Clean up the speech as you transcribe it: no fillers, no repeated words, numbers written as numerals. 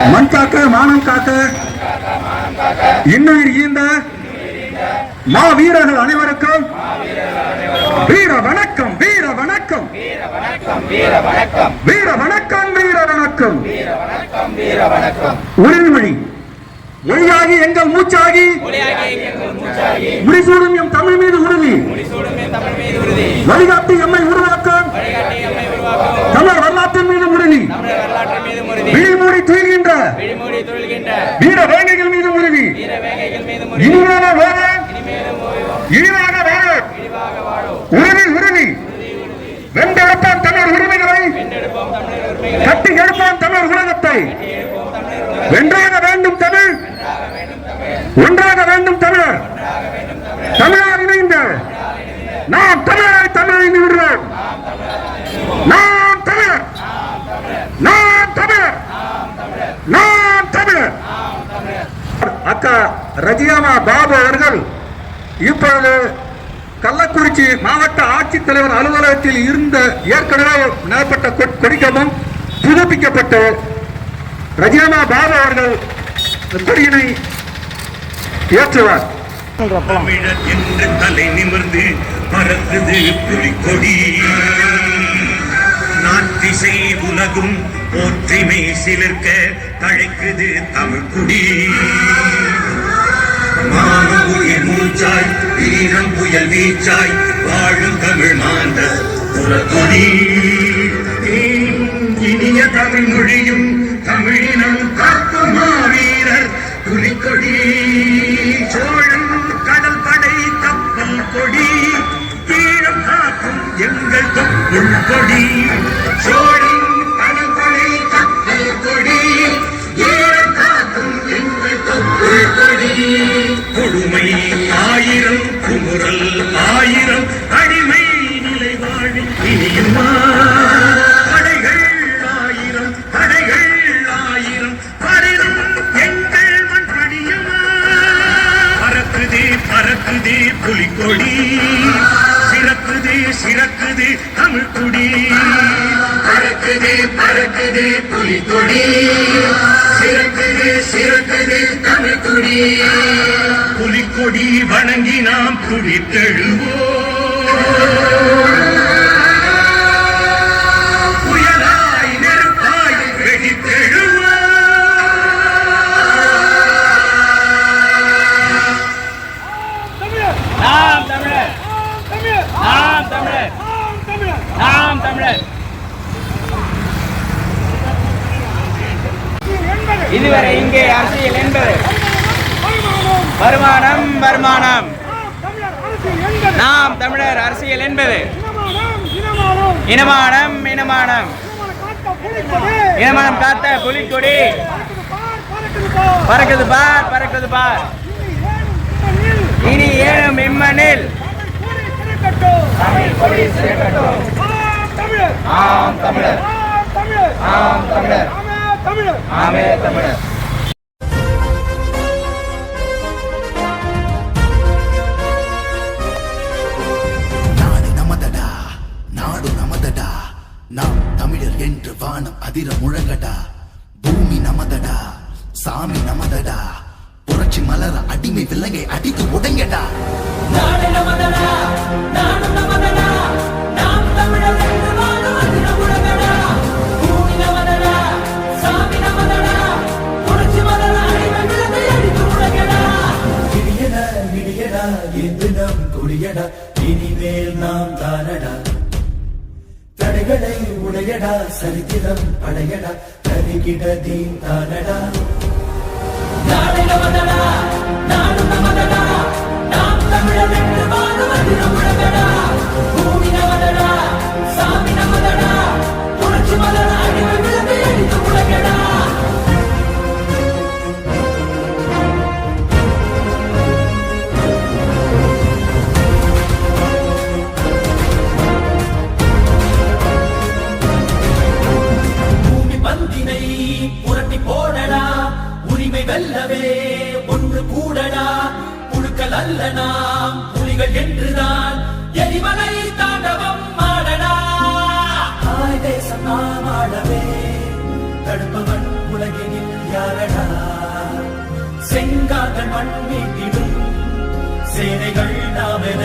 மண் காக்க மானம் காக்க இன்னுயிர் ஈந்த மா வீரர்கள் அனைவருக்கும் வீர வணக்கம் வீர வணக்கம் வீர வணக்கம் வீர வணக்கம் உறுதிமொழி மொழியாகி எங்கள் மூச்சாகி முடிசூடும் எம் தமிழ் மீது உறுதி வழிகாட்டி எம்மை உருவாக்கும் தமிழர் வரலாற்றின் மீது உறுதி விழிமூடி துயில்கின்ற வீர வேங்கைகள் மீது உறுதி இனிமையான வாழ இழிவாக வாழ உறுதி உறுதி வென்றெடுப்போம் தமிழர் உரிமைகளை கட்டி எடுப்போம் தமிழர் உலகத்தை வென்றாக வேண்டும் தமிழ் ஒன்றாக வேண்டும் தமிழர் தமிழர் இணைந்த நாம் தமிழரை தமிழை விடுவோம் நாம் தமிழர் நாம் தமிழர் நாம் தமிழர். அக்கா ரஜியாமா பாபு அவர்கள் இப்பொழுது கள்ளக்குறிச்சி மாவட்ட ஆட்சித்தலைவர் அலுவலகத்தில் இருந்த ஏற்கனவே நிலப்பட்ட கொடிக்கம்பம் புதுப்பிக்கப்பட்டு ரஜியாமா பாபு அவர்கள் கொடியினை ஏற்றுவார். தமிழர் என்று தலை நிமிர்ந்து பறக்குது புலிக்கொடி, நாட்டிசை உலகும் போற்றிமை சிலிர்க்க தழைக்குது தமிழ் குடி. மானம் உயிர் மூச்சாய் வீரம் புயல் வீச்சாய் வாழும் தமிழ் மாந்த புறக்கொடி. இனிய தமிழ் மொழியும் தமிழினம் காக்கும் மாவீரர் புலிக்கொடி. சோழன் கடல் படை கப்பல் கொடி, ஈழம் காக்கும் எங்கள் தொப்புள் கொடி. சோழன் கடல் படை கப்பல் கொடி, ஈழம் காக்கும் எங்கள் தொப்புள் கொடி. கொடுமை ஆயிரம் குமுறல் ஆயிரம் அடிமை நிலை வாழி இனியுமா. படைகள் ஆயிரம் படைகள் ஆயிரம் பரிதும் எங்கள் மண் படியுமா. பறக்குதே பறக்குதே புலிக்கொடி, சிறக்குதே சிறக்குதே தமிழ் குடி. பறக்குதே பறக்குதே புலிக்கொடி, சிறக்குதே சிறக்குதே தமிழ் குடி. புலிக்கொடி வணங்கி நாம் துடித்தெழுவோம், புயலாய் நெருப்பாய் வெடித்தெழுவோம். நாம் தமிழர் நாம் தமிழர் நாம் தமிழர். இதுவரை இங்கே அரசியல் என்பது வருமானம் வருமானம். நாம் தமிழர் அரசியல் என்பது இனமானம் இனமானம். இனமானம் காத்த புலிக்கொடி பறக்குது பார் பறக்குது பார். இனி ஏனும் இம்மனில் ஆம் தமிழர் ஆம் தமிழர் ஆமே தமிழர். நாடு நமதடா நாடு நமதடா, நாம் தமிழர் என்று வானம் அதிர முழங்கடா. பூமி நமதடா சாமி நமதடா, புரட்சி மலர அடிமை விலங்கை அடித்து உடைங்கடா. நாடு நமதடா நாடு நமதடா, நாம் தமிழர் என்று வானம் அதிர முழங்கடா. பூமி நமதடா சாமி நமதடா, புரட்சி மலர அடிமை விலங்கை அடித்து உடைங்கடா. இடியடா இடியடா என்று நம் கொடியடா, இனிமேல் நாம் தானடா. தடைகளை உடையடா சரித்திரம் படையடா, தருகிட தீன் தானடா. நாடு நமதடா நாடு நமதடா, நாம் தமிழர் என்று வானம் அதிர முழங்கடா. பூமி நமதடா சாமி நமதடா, புரட்சி மலர அடிமை விலங்கை அடித்து உடைங்கடா. பூமி பந்தினை புரட்டி போடடா, உரிமை வெல்லவே ஒன்று கூடடா. புழுக்கள் அல்ல நாம் புலிகள் என்றுதான் எரிமலை தாண்டவம் ஆடடா. தாய் தேசம் நாம் ஆடவே, தடுப்பவன் உலகினில் யாரடா செங்காதன் மண் மீட்டிடும் சேனைகள் நாமென